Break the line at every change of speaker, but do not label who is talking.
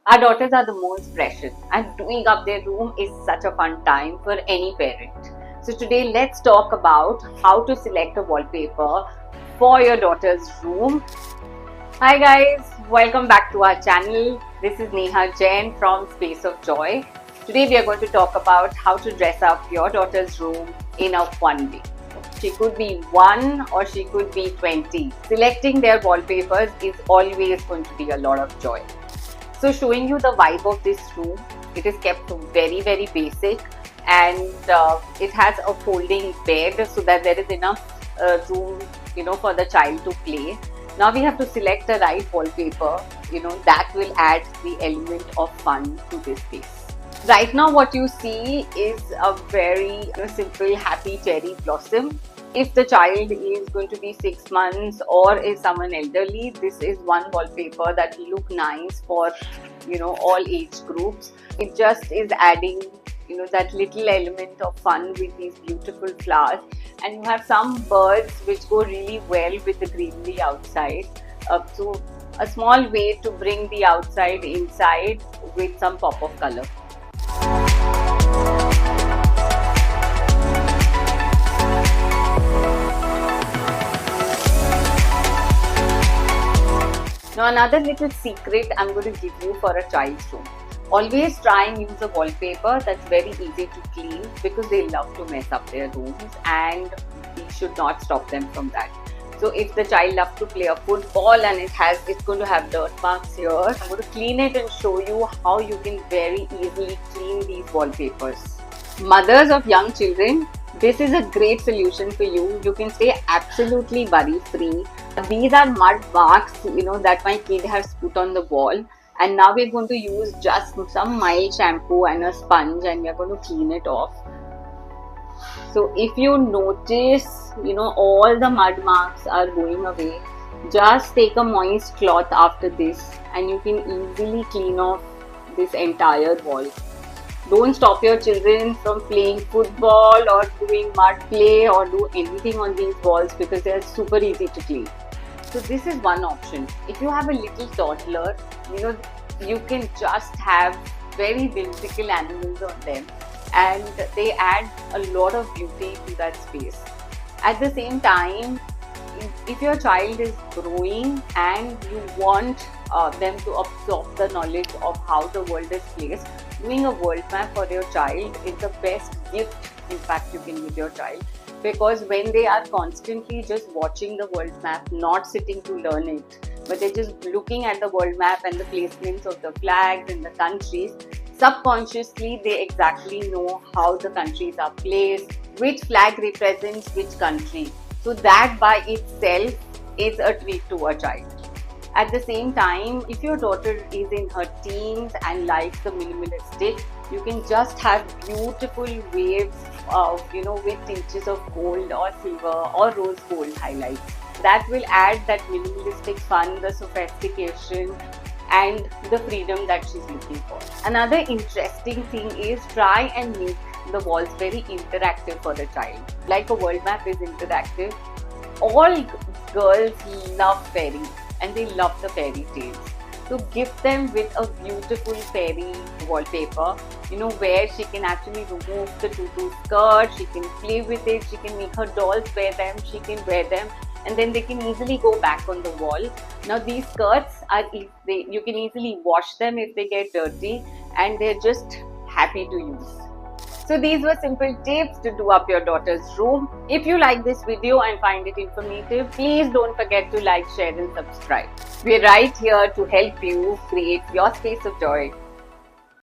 Our daughters are the most precious, and doing up their room is such a fun time for any parent. So today let's talk about how to select a wallpaper for your daughter's room. Hi guys, welcome back to our channel. This is Neha Jain from Space of Joy. Today we are going to talk about how to dress up your daughter's room in a fun way. She could be 1 or she could be 20. Selecting their wallpapers is always going to be a lot of joy. So showing you the vibe of this room, it is kept very basic, and it has a folding bed so that there is enough room for the child to play. Now we have to select the right wallpaper that will add the element of fun to this space. Right now what you see is a very simple happy cherry blossom. If the child is going to be 6 months or is someone elderly, this is one wallpaper that will look nice for all age groups. It just is adding that little element of fun with these beautiful flowers, and you have some birds which go really well with the greenery outside. So a small way to bring the outside inside with some pop of color. Now another little secret I'm going to give you for a child's room. Always try and use a wallpaper that's very easy to clean, because they love to mess up their rooms and we should not stop them from that. So if the child loves to play a football and it's going to have dirt marks here, I'm going to clean it and show you how you can very easily clean these wallpapers. Mothers of young children, this is a great solution for you. You can stay absolutely worry free. These are mud marks that my kid has put on the wall, and now we're going to use just some mild shampoo and a sponge, and we're going to clean it off. So if you notice all the mud marks are going away, just take a moist cloth after this and you can easily clean off this entire wall. Don't stop your children from playing football or doing mud play or do anything on these walls, because they are super easy to clean. So this is one option. If you have a little toddler, you can just have very whimsical animals on them, and they add a lot of beauty to that space. At the same time, if your child is growing and you want them to absorb the knowledge of how the world is placed, doing a world map for your child is the best gift in fact you can give your child, because when they are constantly just watching the world map, not sitting to learn it, but they're just looking at the world map and the placements of the flags and the countries, subconsciously they exactly know how the countries are placed, which flag represents which country. So that by itself is a treat to a child. At the same time, if your daughter is in her teens and likes the minimalistic, you can just have beautiful waves of with tinges of gold or silver or rose gold highlights. That will add that minimalistic fun, the sophistication and the freedom that she's looking for. Another interesting thing is try and make the walls very interactive for the child. Like a world map is interactive. All girls love fairies and they love the fairy tales. So gift them with a beautiful fairy wallpaper, where she can actually remove the tutu skirt, she can play with it, she can make her dolls wear them, she can wear them, and then they can easily go back on the wall. Now these skirts you can easily wash them if they get dirty, and they're just happy to use. So these were simple tips to do up your daughter's room. If you like this video and find it informative, please don't forget to like, share and subscribe. We're right here to help you create your space of joy.